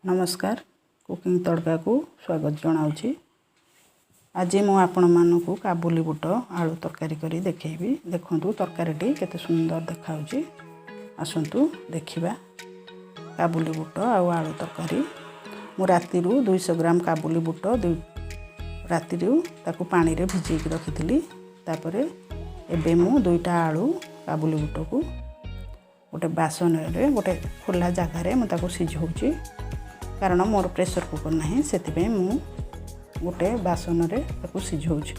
नमस्कार कुकिंग तड़का को स्वागत जनाऊँगी। आज मु आपण मानू काबुली बुट आलू तरकारी करी देखैबी। देखंतु तरकारीटी केते सुंदर देखाउची। आसंतु देखिबा काबुली बुट आलू तरकारी। मु राति 200 ग्राम काबुली बुट राति ताकू पानी रे भिजेकी रखिथिली। तापरे एबे मु 2टा आलू काबुली बुट को गोटे बासन रे गोटे खुला जगह रे ताकू सिझौची। कारण मोर प्रेशर कुकर नहीं से मु गोटे बासन रे ताकू सिझौची।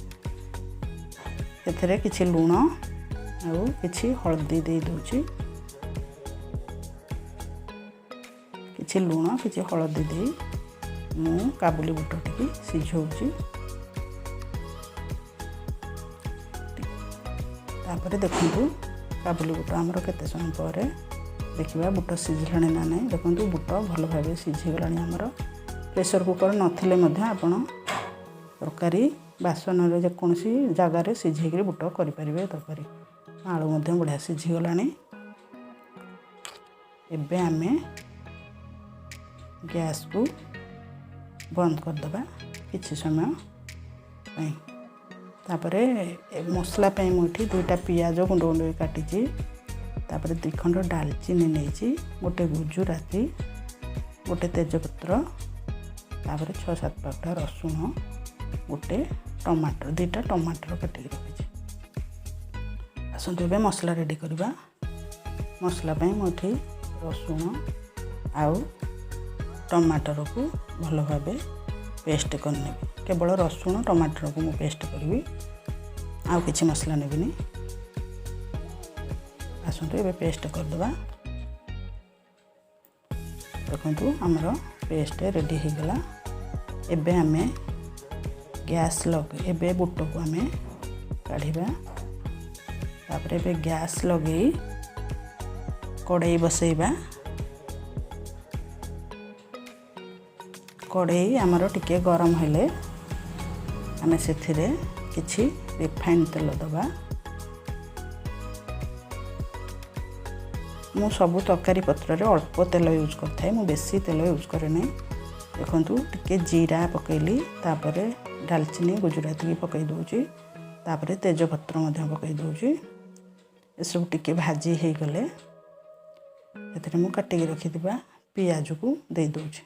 एथरे किछि लूण आउ किछि हळदी दे दोची। किछि लूण किछि हळदी दे मु काबुली बुट टिकी सिझौची। तापरे देखंतु काबुली बुट हमर केते समय पर देखिबा बुट सिझिलाणी ना नहीं। देखंतु बुट भल भाबे सिझी गलाणी हमर। प्रेशर कुकर नथिले मध्ये आपण तरकारी बासन रे जे कोनसी जगह रे सिझी के बुट करि परिबे तरकारी। आलू मध्ये बढ़िया सिझी गलाणी। एबे आमे गैस को बंद कर दबा किछि समय पई। तापरे मसला पई मुठी 2टा पियाज गुंड गुंड काटिची। तापरे 2 खंड दालचीनी नेची, गोटे गुजराती, गोटे तेजपत्र, तापरे 6-7 पाखुड़ा रसुण, गोटे टमाटर, 2टा टमाटर काटिक रखिछी। आसंतु एबे मसला रेडी करबा। मसला पई मुठी रसुण आउ टमाटर को भल भाबे पेस्ट करने। केवल रसुण टमाटर को मु पेस्ट करबी। आउ किछि मसला नेबिनी। आसंतु एबे पेस्ट कर दबा। देखंतु हमर पेस्ट रेडी हो गला। एबे हमें गैस लगे एबे बुट को हमें काढिबा। तापरे एबे गैस लगे कढ़ाई बसैबा। कढ़ाई हमर टिके गरम हेले हमें सेथिरे किछि रिफाइंड तेल दबा। मु सबु तरकारी पत्र रे अल्प तेल यूज करथाय। मु बेसी तेल यूज करे नै। देखंतु टिके जीरा पकेली। तापरे दालचीनी गुजराती की पकई दोची। तापरे तेजपत्र मध्य पकई दोची। ए सब टिके भाजी हे गले एतरे मु काटी के रखि दिबा पियाज को दे दोची।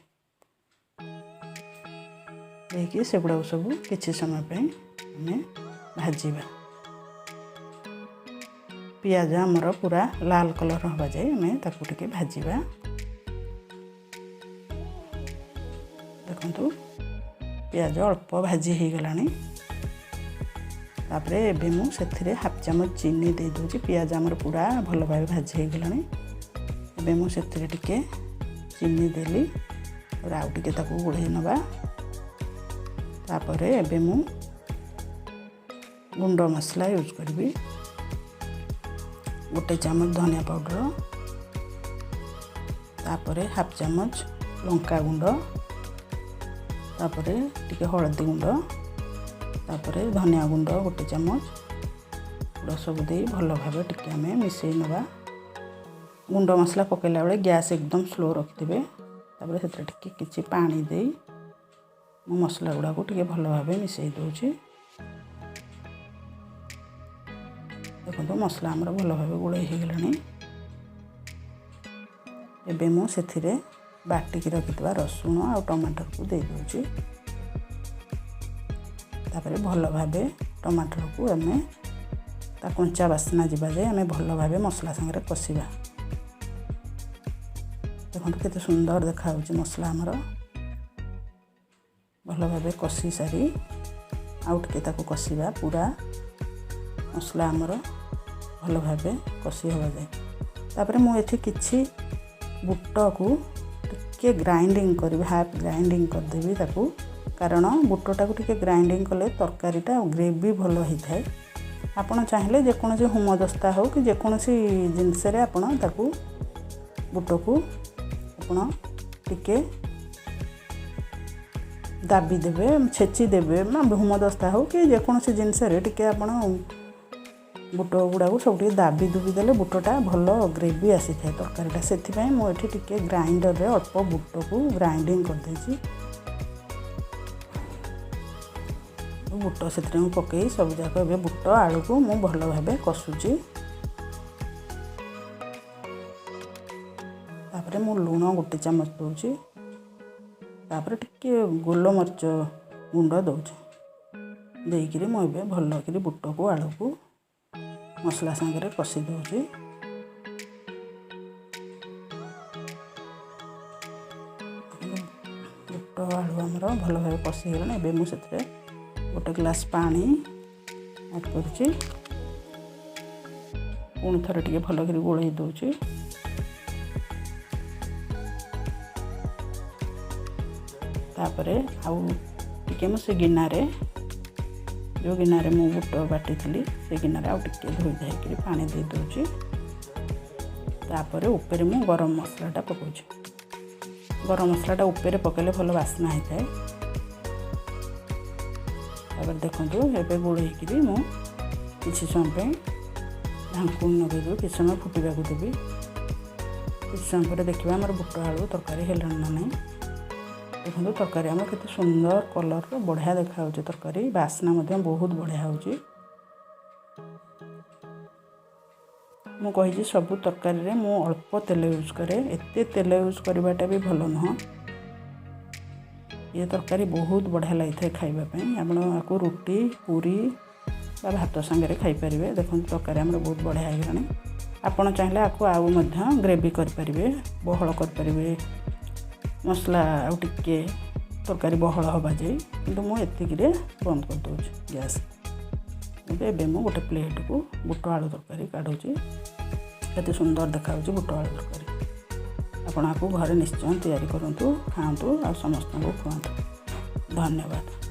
देखि सेगुडा सब किछि समय पे हमें भाजीबा। पियाज हमर पूरा लाल कलर होबा जाय हमें ताकू टिके भाजीबा। देखंतु पियाज अल्प भाजी हे गलानी। तापरे एबे मु सेथिरे हाफ चम्मच चीनी दे दोची। पियाज हमर पूरा भल भाबे भाजी हे गलानी। एबे मु सेथिरे टिके चीनी देली और आउ टिके ताकू गुळै नबा। तापरे एबे मु गुंड मसला यूज करबी। गोटे चम्मच धनिया पाउडर, तापरे हाफ चम्मच लंका गुंड, तापरे टिके हळदी गुंड, तापरे धनिया गुंड गोटे चम्मच गुड़ सब दे भल भाबे टिके हमें मिसई नबा। गुंड मसला पकेला बेले गैस एकदम स्लो रखिथिबे। तापरे सेतरे टिके किछि पानी दे मु मसला गुडा को टिके भल भाबे मिसई दोची। देखो मसला हमर भल भाबे गुड़ै हे गलानी। एबे मु सेथिरे बाटी की रखितबा रसुण आ टमाटर को दे दोची। तापरे भल भाबे टमाटर को हमें ता कंचा वासना जिबा जे हमें भल भाबे मसला संगे कसिबा। देखो केते सुंदर देखा होची मसला हमर भल भाबे कसी सारी आउट के ताको कसिबा। पूरा मसला हमर भल भाबे कसी होबा जाय। तापरे मु एथि किछि बुट को टिके ग्राइंडिंग करबी। हाफ ग्राइंडिंग कर देबी ताको। कारण बुटटा को टिके ग्राइंडिंग कले तरकारीटा ग्रेवी भल होई थाए। आपण चाहिले जे कोनसी हुमदस्ता हो कि जे कोनसी जिंस रे आपण ताको बुट को आपण टिके दाबी देबे छेची देबे। हुमदस्ता हो कि जे कोनसी जिंस रे टिके आपण बुट गुड़ा को सब दाबी दुबी देले बुटटा भल ग्रेवी आसी थाए तरकारीटा से मुझे टिके ग्राइंडर रे अल्प बुट को ग्राइंडिंग कर देछि बुट से पकई सब जाक ए बुट आलू को मु भल भाव कषुची तापर मु लुण गोटे चामच दूची तापर टिके गोलमरीच गुंड दूची देकरी मुझे भल कि बुट को आलू को मसला सांगे कषि दूची बुट आलू आमर भल भाव कषि गलानी एबे मु सेतरे गोटे ग्लास पानी ऐड करुची पुणी थरे टिके भल कर गोलई दूची तापरे आउ टिके मु से गिनारे जो गिनारे मु बुट बाटी थी से गिनारे आउ टिके धोई धाई पानी दे दूची तापरे ऊपर मु गरम मसलाटा पकाउची गरम मसलाटा ऊपर पकेले भल बास्ना होता है तापर देखंतु एबे गोळेइकरी मु किछि समय ढांकुन नगेबो किछि समय फुटिबा को देबी किछि समय पर देखिबा हमर बुट आलू तरकारी हेलन ना नहीं देखो तरकारी आम केते सुंदर कलर बढ़िया देखा तरकारी बास्ना बहुत बढ़िया होची मु कहि सबु तरकारी रे मु अल्प तेल यूज करे एते तेल यूज करवाटा भी भल नुह ये तरकारी बहुत बढ़िया लगी था खाइबा आपको रुटी पूरी बा भात सांगे खाई पारे देखो तरकारी आम बहुत बढ़िया होगलानी आपड़ चाहिए आपको आउ ग्रेवी करें बहल करें मसला आउ टिके तरकारी बहल हवा जाए कि मुझे बंद कर दूँ गैस एबे मु गोटे प्लेट को बुट आलू तरकारी काढ़ुची केते सुंदर देखा बुट आलू तरकारी आपण आपको घरे निश्चय तैयारी करूँ खातु आ समस्त को खुआतु धन्यवाद।